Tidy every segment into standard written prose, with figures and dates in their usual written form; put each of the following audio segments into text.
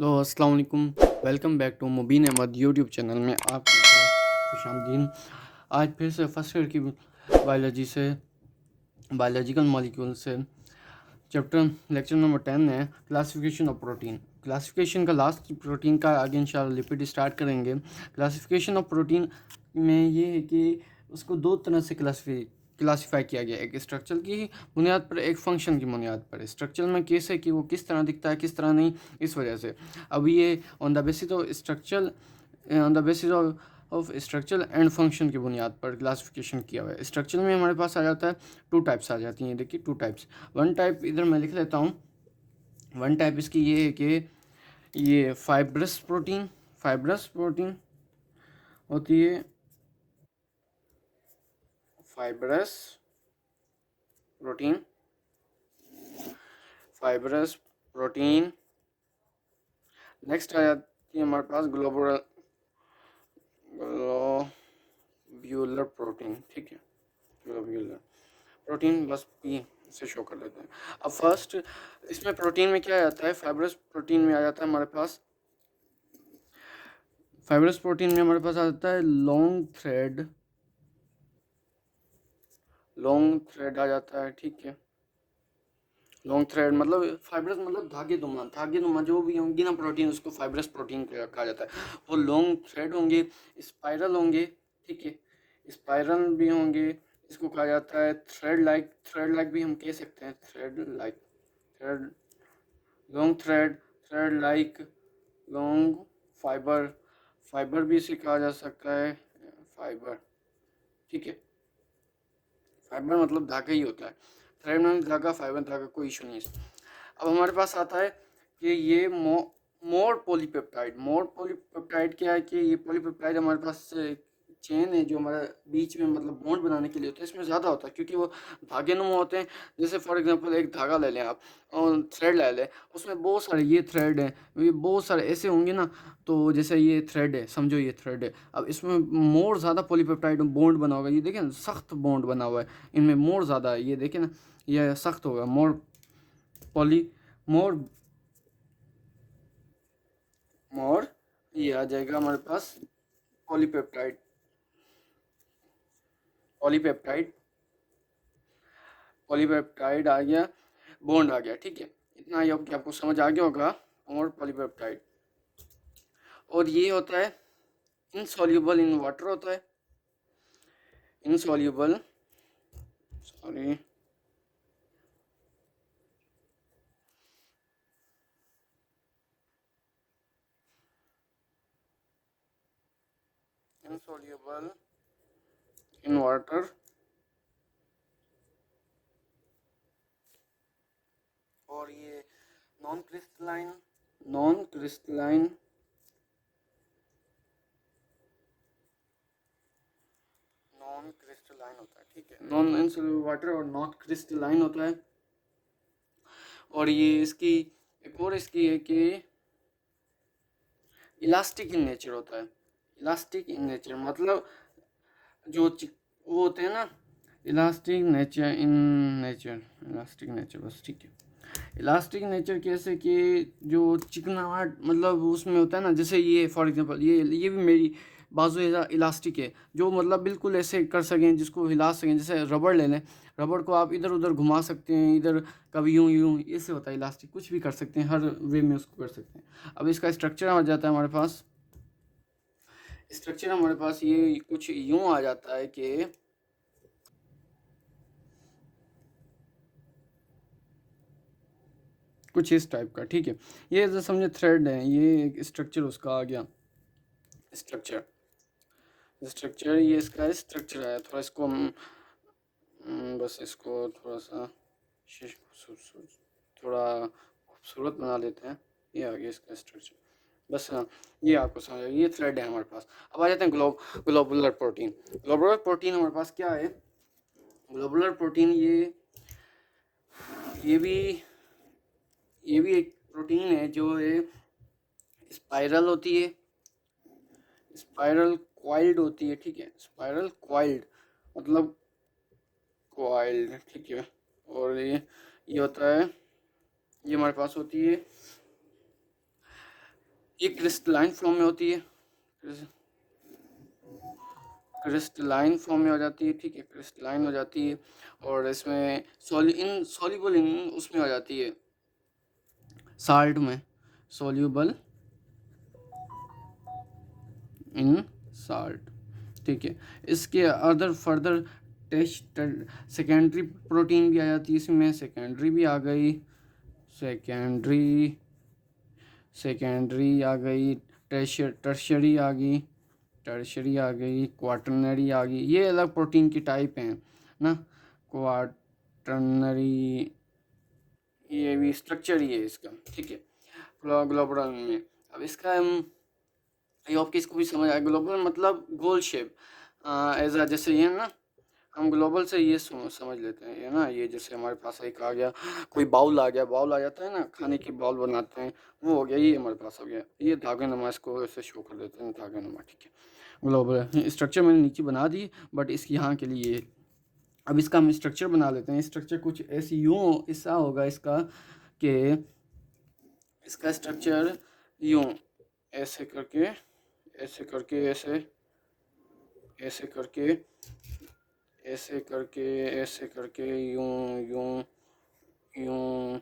Hello अस्सलाम वालेकुम। Welcome back to Mubeen Ahmad YouTube channel में आपके साथ खुशामदीन। आज फिर से फर्स्ट ईयर की बायोलॉजी से बायोलॉजिकल मॉलिक्यूल से चैप्टर लेक्चर नंबर 10 है क्लासिफिकेशन ऑफ प्रोटीन। क्लासिफिकेशन का लास्ट प्रोटीन का आगे इंशाल्लाह लिपिड स्टार्ट करेंगे। क्लासिफिकेशन ऑफ प्रोटीन में ये है कि उसको दो तरह से क्लासीफाई किया गया, एक स्ट्रक्चर की बुनियाद पर, एक फंक्शन की बुनियाद पर। स्ट्रक्चर में केस है कि वो किस तरह दिखता है, किस तरह नहीं, इस वजह से अब ये on the basis of structure on the basis of structure and function की बुनियाद पर क्लासिफिकेशन किया हुआ है। स्ट्रक्चर में हमारे पास आ जाता है टू टाइप्स आ जाती हैं। देखिए टू टाइप्स, वन टाइप इधर मैं लिख लेता हूँ। वन टाइप इसकी ये है कि ये फाइब्रस प्रोटीन होती है, fibrous protein fibrous protein. Next आ जाती है हमारे पास ग्लोब्यूलर प्रोटीन। ठीक है, ग्लोब्यूलर प्रोटीन, बस पी से शो कर लेते हैं। अब फर्स्ट इसमें प्रोटीन में क्या आ जाता है, फाइब्रस प्रोटीन में आ जाता है हमारे पास, फाइब्रस प्रोटीन में हमारे पास आ जाता है लॉन्ग थ्रेड आ जाता है। ठीक है, लॉन्ग थ्रेड मतलब फाइब्रस मतलब धागे नुमा जो भी होंगी ना प्रोटीन, उसको फाइब्रस प्रोटीन कहा जाता है। वो लॉन्ग थ्रेड होंगे, स्पाइरल होंगे। ठीक है, स्पाइरल भी होंगे, इसको कहा जाता है थ्रेड लाइक भी हम कह सकते हैं, thread long thread like long fibre fibre भी इसे कहा जा सकता है, फाइबर। ठीक है, फाइबर मतलब धागा ही होता है, थ्रेड में धागा, फाइबर धागा, कोई इशू नहीं है। अब हमारे पास आता है कि ये मोर पॉलीपेप्टाइड क्या है कि ये पॉलीपेप्टाइड हमारे पास चेन है जो हमारा बीच में मतलब बॉन्ड बनाने के लिए होता है, इसमें ज़्यादा होता है क्योंकि वो धागे नुमा होते हैं। जैसे फॉर एग्जांपल एक धागा ले लें आप और थ्रेड ले लें, उसमें बहुत सारे ये थ्रेड हैं, ये बहुत सारे ऐसे होंगे ना। तो जैसे ये थ्रेड है, समझो ये थ्रेड है, अब इसमें मोर ज़्यादा पॉलीपेप्टाइड बॉन्ड बना होगा। ये देखें ना, सख्त बॉन्ड बना हुआ है, इनमें मोर ज़्यादा है। ये देखें ना, ये सख्त होगा, पॉली मोर मोर ये आ जाएगा हमारे पास पॉलीपेप्टाइड पॉलीपेप्टाइड पॉलीपेप्टाइड आ गया, बॉन्ड आ गया। ठीक है, इतना ही अब आपको समझ आ गया होगा। और पॉलीपेप्टाइड, और ये होता है इनसॉल्युबल इन वाटर, होता है insoluble, sorry, insoluble in water, और ये non crystalline non crystalline non crystalline होता है। ठीक है, नॉन इनसॉल्युबल वाटर और नॉट क्रिस्टलाइन होता है। और ये इसकी एक और इसकी है कि इलास्टिक इन नेचर होता है। इलास्टिक इन नेचर मतलब जो वो होते हैं ना, इलास्टिक नेचर बस। ठीक है, इलास्टिक नेचर कैसे कि जो चिकनाहट मतलब उसमें होता है ना, जैसे ये फॉर एग्जांपल ये भी मेरी बाजू इलास्टिक है, जो मतलब बिल्कुल ऐसे कर सकें, जिसको हिला सकें। जैसे रबड़ ले लें, रबड़ को आप इधर उधर घुमा सकते हैं, इधर कभी यूं यूं, ऐसे होता है इलास्टिक, कुछ भी कर सकते हैं, हर वे में उसको कर सकते हैं। अब इसका स्ट्रक्चर आ जाता है हमारे पास, ये कुछ यूं आ जाता है कि कुछ इस टाइप का। ठीक है, ये जो समझे थ्रेड है, ये एक स्ट्रक्चर उसका आ गया। स्ट्रक्चर स्ट्रक्चर ये इसका स्ट्रक्चर है। थोड़ा इसको हम बस इसको थोड़ा सा थोड़ा खूबसूरत बना लेते हैं। ये आ गया इसका स्ट्रक्चर, बस। हाँ, ये आपको समझ आ गया, ये थ्रेड है हमारे पास। अब आ जाते हैं ग्लोबुलर प्रोटीन। ग्लोबुलर प्रोटीन हमारे पास क्या है, ग्लोबुलर प्रोटीन ये भी ये भी एक प्रोटीन है जो है स्पाइरल होती है, स्पाइरल क्वाइल्ड होती है। ठीक है, स्पाइरल क्वाइल्ड मतलब क्वाइल्ड। ठीक है, और ये होता है, ये हमारे पास होती है ये क्रिस्टलाइन फॉर्म में होती है, क्रिस्टलाइन फॉर्म में हो जाती है, ठीक है, क्रिस्टलाइन हो जाती है। और इसमें सॉल्युबल इन उसमें हो जाती है, साल्ट में, सॉल्युबल इन साल्ट, ठीक है। इसके other further test secondary protein भी आ जाती है इसमें, सेकेंडरी भी आ गई, सेकेंडरी सेकेंडरी आ गई, टर्शरी आ गई, टर्शरी आ गई, क्वाटरनरी आ गई। ये अलग प्रोटीन की टाइप हैं ना, क्वाटरनरी, ये भी स्ट्रक्चर ही है इसका, ठीक है, ग्लोबुलर में। अब इसका हम, आई होप कि इसको भी समझ आया। ग्लोबुलर मतलब गोल शेप, एज अ, जैसे ये ना, हम ग्लोबल से ये समझ लेते हैं, ये ना, ये जैसे हमारे पास एक आ गया, कोई बाउल आ गया, बाउल आ जाता है ना, खाने की बाउल बनाते हैं, वो हो गया, ये हमारे पास हो गया, ये धागे नुमा, इसको ऐसे शो कर देते हैं धागे नुमा, ठीक है। ग्लोबल स्ट्रक्चर मैंने नीचे बना दी, बट इसकी यहाँ के लिए अब इसका हम स्ट्रक्चर बना लेते हैं। स्ट्रक्चर कुछ ऐसी यूँ ऐसा होगा इसका कि इसका स्ट्रक्चर यूँ ऐसे करके, ऐसे करके, ऐसे ऐसे करके, ऐसे करके, ऐसे करके, यूं यूं यूं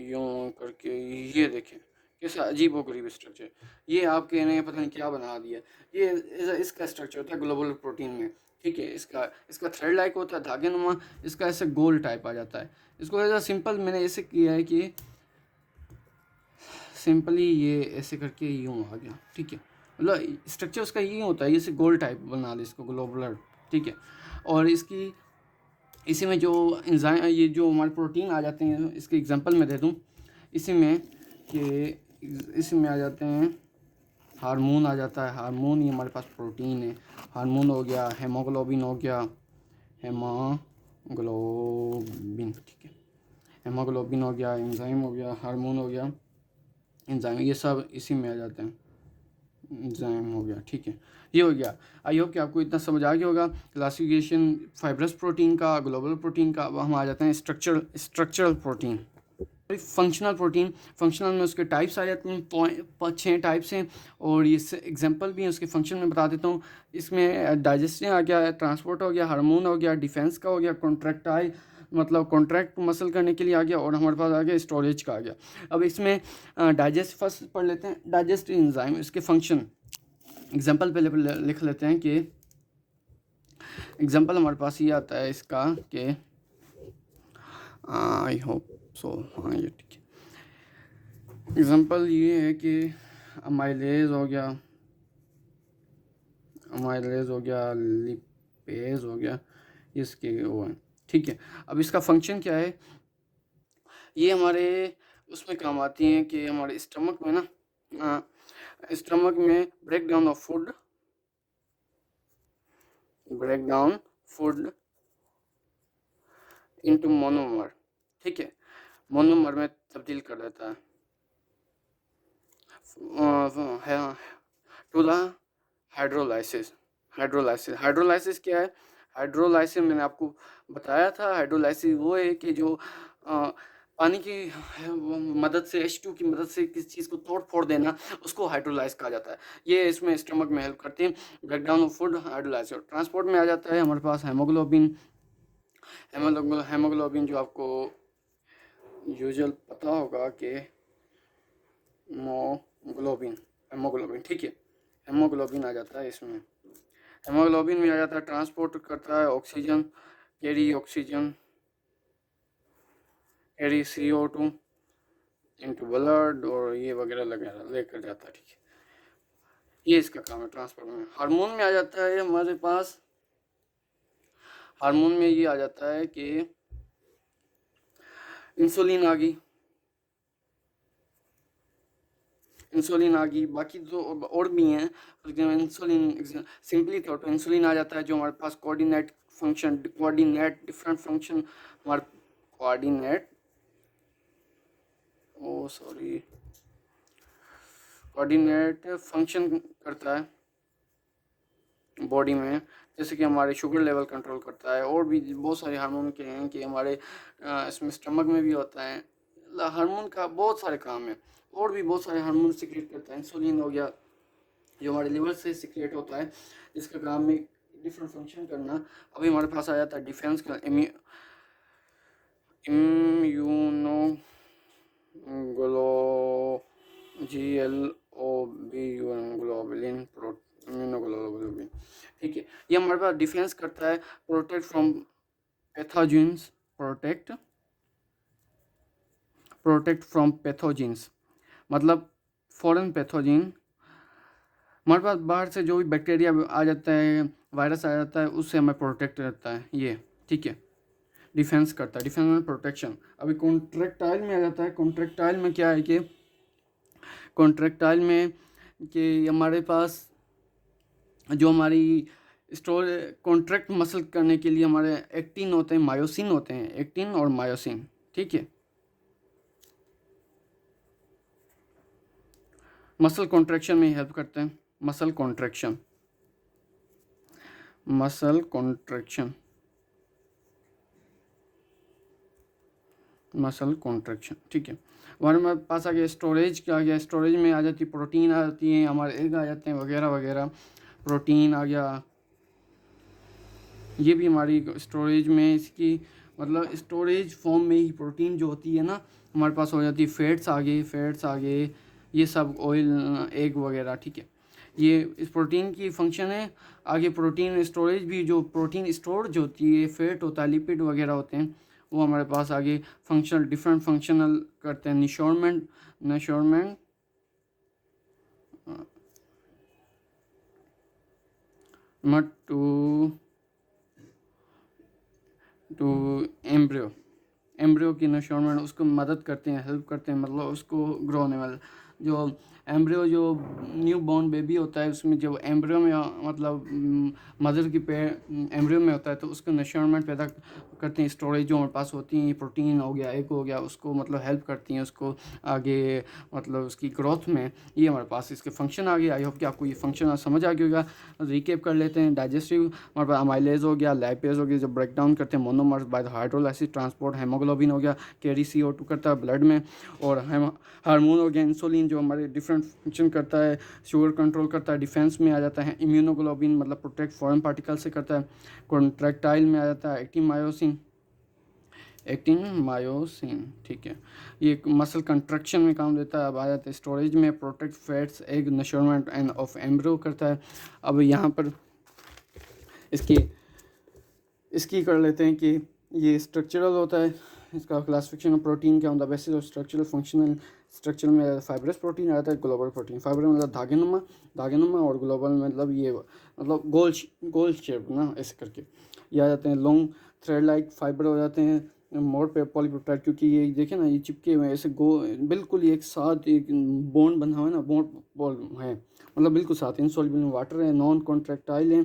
यूं करके, ये देखें कैसा अजीब व गरीब स्ट्रक्चर। ये आप कह रहे हैं पता नहीं क्या बना दिया, ये इसका स्ट्रक्चर होता है ग्लोबुलर प्रोटीन में, ठीक है। इसका इसका थ्रेड लाइक होता है, धागे नुमा, इसका ऐसे गोल टाइप आ जाता है। इसको ऐसा सिंपल मैंने ऐसे किया है कि सिंपली ये ऐसे करके यूँ आ गया, ठीक है। मतलब स्ट्रक्चर उसका ये होता है, जैसे गोल टाइप बना ले इसको, ग्लोबुलर, ठीक है। और इसकी इसी में जो एंजाइम, ये जो हमारे प्रोटीन आ जाते हैं, इसके एग्जांपल मैं दे दूं इसी में, कि इसी में आ जाते हैं, हार्मोन आ जाता है, हार्मोन, ये हमारे पास प्रोटीन है, हार्मोन हो गया, हेमोग्लोबिन हो गया, हेमोग्लोबिन, ठीक है, हेमोग्लोबिन हो गया, एंजाइम हो गया, हार्मोन हो गया, एंजाइम, ये सब इसी में आ जाते हैं, एंजाइम हो गया, ठीक है। ये हो गया। आई होप कि आपको इतना समझ आ गया होगा क्लासिफिकेशन फाइब्रस प्रोटीन का, ग्लोबल प्रोटीन का। अब हम आ जाते हैं structural protein, functional protein. Functional में उसके टाइप्स आ जाते हैं, 6 टाइप्स हैं, और ये एग्जांपल भी हैं उसके, फंक्शन में बता देता हूँ। इसमें डाइजेस्टिव आ गया, ट्रांसपोर्ट हो गया, हार्मोन हो गया, डिफेंस का हो गया, कॉन्ट्रैक्टाइल मतलब कॉन्ट्रैक्ट मसल करने के लिए आ गया, और हमारे पास आ गया स्टोरेज का आ गया। अब इसमें डाइजेस्ट फर्स्ट पढ़ लेते हैं, डाइजेस्टिव एंजाइम, इसके फंक्शन एग्जांपल पहले लिख लेते हैं कि एग्जांपल हमारे पास ये आता है इसका कि आई होप सो, हाँ ये ठीक है। एग्जांपल ये है कि अमाइलेज हो गया, अमाइलेज हो गया, लिपेज हो गया, इसके वो है, ठीक है। अब इसका फंक्शन क्या है, ये हमारे उसमें काम आती हैं कि हमारे स्टमक में ना, स्टमक में break down of food, break down food into monomer, ठीक है, मोनोमर में तब्दील कर देता है, टू द हाइड्रोलाइसिस। हाइड्रोलाइसिस क्या है, हाइड्रोलाइसिस मैंने आपको बताया था। हाइड्रोलाइसिस वो है कि जो पानी की मदद से, H2 की मदद से किसी चीज़ को तोड़ फोड़ देना, उसको हाइड्रोलाइज कहा जाता है। ये इसमें स्टमक में हेल्प करती है, break down of food, hydrolysis. Transport में आ जाता है हमारे पास हेमोग्लोबिन, हेमोग्लोबिन जो आपको यूजुअल पता होगा कि हेमोग्लोबिन, हेमोग्लोबिन, ठीक है, हेमोग्लोबिन आ जाता है इसमें। हेमोग्लोबिन में आ जाता है, ट्रांसपोर्ट करता है oxygen, carry oxygen, carry CO2 into blood, और ये वगैरह वगैरह लेकर जाता है, ठीक है। ये इसका काम है ट्रांसपोर्ट में। हार्मोन में आ जाता है हमारे पास, हार्मोन में ये आ जाता है कि इंसुलिन आ गई, इंसुलिन आ गई, बाकी जो और भी हैं, इंसुलिन, सिंपली तौर पर इंसुलिन आ जाता है, जो हमारे पास coordinate function, coordinate different function, हमारे coordinate, oh sorry, coordinate function करता है बॉडी में, जैसे कि हमारे शुगर लेवल कंट्रोल करता है, और भी बहुत सारे हार्मोन के हैं कि हमारे इसमें स्टमक में भी होता है हार्मोन का बहुत सारे काम है, और भी बहुत सारे हार्मोन सिक्रेट करता है। इंसुलिन हो गया जो हमारे लिवर से सिक्रेट होता है, इसका काम में डिफरेंट फंक्शन करना। अभी हमारे पास आ जाता है डिफेंस का इम्यूनो ग्लोबुलिन इम्यूनोग्लोबुलिन, ठीक है। ये हमारे पास डिफेंस करता है, protect from pathogens, protect from pathogens मतलब फॉरेन पैथोजेन, हमारे पास बाहर से जो भी बैक्टीरिया आ जाता है, वायरस आ जाता है, उससे हमें प्रोटेक्ट रहता है ये, ठीक है। डिफेंस करता है, डिफेंस में प्रोटेक्शन। अभी कॉन्ट्रेक्टाइल में आ जाता है। कॉन्ट्रेक्टाइल में क्या है कि कॉन्ट्रेक्टाइल में कि हमारे पास जो हमारी स्टोर कॉन्ट्रैक्ट मसल करने के लिए हमारे एक्टिन होते हैं, मायोसिन होते हैं, एक्टिन और मायोसिन, ठीक है। मसल कॉन्ट्रैक्शन में हेल्प करते हैं। मसल कॉन्ट्रैक्शन ठीक है। हमारे पास आ गया स्टोरेज का, आ गया स्टोरेज में आ जाती प्रोटीन आ जाती है, हमारे एग आ जाते हैं वगैरह वगैरह। प्रोटीन आ गया, ये भी हमारी स्टोरेज में, इसकी मतलब स्टोरेज फॉर्म में ही प्रोटीन जो होती है ना हमारे पास हो जाती है। फैट्स आ गए, ये सब ऑयल, एग वगैरह, ठीक है। ये इस प्रोटीन की फंक्शन है। आगे प्रोटीन स्टोरेज भी, जो प्रोटीन स्टोर जो होती है, फैट होता है, लिपिड वगैरह होते हैं, वो हमारे पास आगे फंक्शनल डिफरेंट फंक्शनल करते हैं। निशोरमेंट मट टू एम्ब्रियो की नशोरमेंट, उसको मदद करते हैं, हेल्प करते हैं, मतलब उसको ग्रो होने वाला जो एम्ब्रियो, जो न्यू बॉर्न बेबी होता है, उसमें जब एम्ब्रियो में मतलब मदर की एम्ब्रियो में होता है, तो उसको नशोरमेंट पैदा करते हैं। स्टोरेज जो हमारे पास होती हैं, प्रोटीन हो गया, एग हो गया, उसको मतलब हेल्प करती हैं उसको आगे मतलब उसकी ग्रोथ में। ये हमारे पास इसके फंक्शन आ गए। आई होप कि आपको ये फंक्शन समझ आ गया होगा। रिकेप कर लेते हैं। डाइजेस्टिव हमारे पास अमाइलेज हो गया, लाइपेज हो गया, जो ब्रेक डाउन करते हैं monomers by the hydrolysis transport. Haemoglobin हो गया, कैरी CO2 करता है ब्लड में। और हार्मोन हो गया इंसुलिन, जो हमारे डिफरेंट फंक्शन करता है, शुगर कंट्रोल करता है। डिफेंस में आ जाता है इम्यूनोग्लोबिन, मतलब प्रोटेक्ट फॉरेन पार्टिकल से करता है। कॉन्ट्रैक्टाइल में आ जाता है एक्टिन मायोसिन, ठीक है। ये मसल कंट्रक्शन में काम देता है। अब आ जाता है स्टोरेज में, protect fats, egg nourishment and of embryo करता है। अब यहाँ पर इसकी कर लेते हैं कि ये स्ट्रक्चरल होता है। इसका क्लासिफिकेशन ऑफ प्रोटीन क्या होता है, basis of structural functional. Structure में फाइब्रस प्रोटीन आता है, ग्लोबल प्रोटीन। फाइबर मतलब धागेनुमा और ग्लोबल मतलब ये मतलब गोल शेप ना, ऐसे करके ये आ जाते हैं। लॉन्ग थ्रेड लाइक फाइबर हो जाते हैं मोर पे पॉलीपेप्टाइड, क्योंकि ये देखे ना, ये चिपके हुए ऐसे बिल्कुल एक साथ एक बॉन्ड बना हुआ है ना, बॉन्ड है मतलब बिल्कुल साथ। इनसॉल्युबल वाटर है, नॉन कॉन्ट्रैक्टाइल है,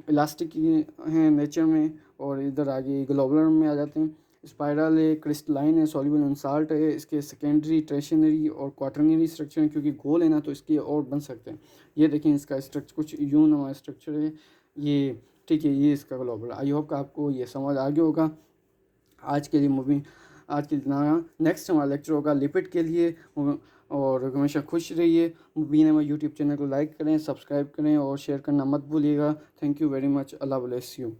इलास्टिक हैं नेचर में। और इधर आगे ग्लोबुलर में आ जाते हैं। स्पाइरल है, क्रिस्टलाइन है, सॉल्युबल इन साल्ट है। इसके सेकेंडरी, टर्शियरी और क्वाटरनरी स्ट्रक्चर है, क्योंकि गोल है ना तो इसके और बन सकते हैं। ये देखें, इसका स्ट्रक्चर कुछ यूं नुमा स्ट्रक्चर है ये, ठीक है। ये इसका ग्लोबल। आई होप कि आपको ये समझ आ गया होगा। आज के लिए नेक्स्ट हमारा लेक्चर होगा लिपिड के लिए। और हमेशा खुश रहिए। मुबीन अहमद यूट्यूब चैनल को लाइक करें, सब्सक्राइब करें और शेयर करना मत भूलिएगा। Thank you very much. Allah bless you.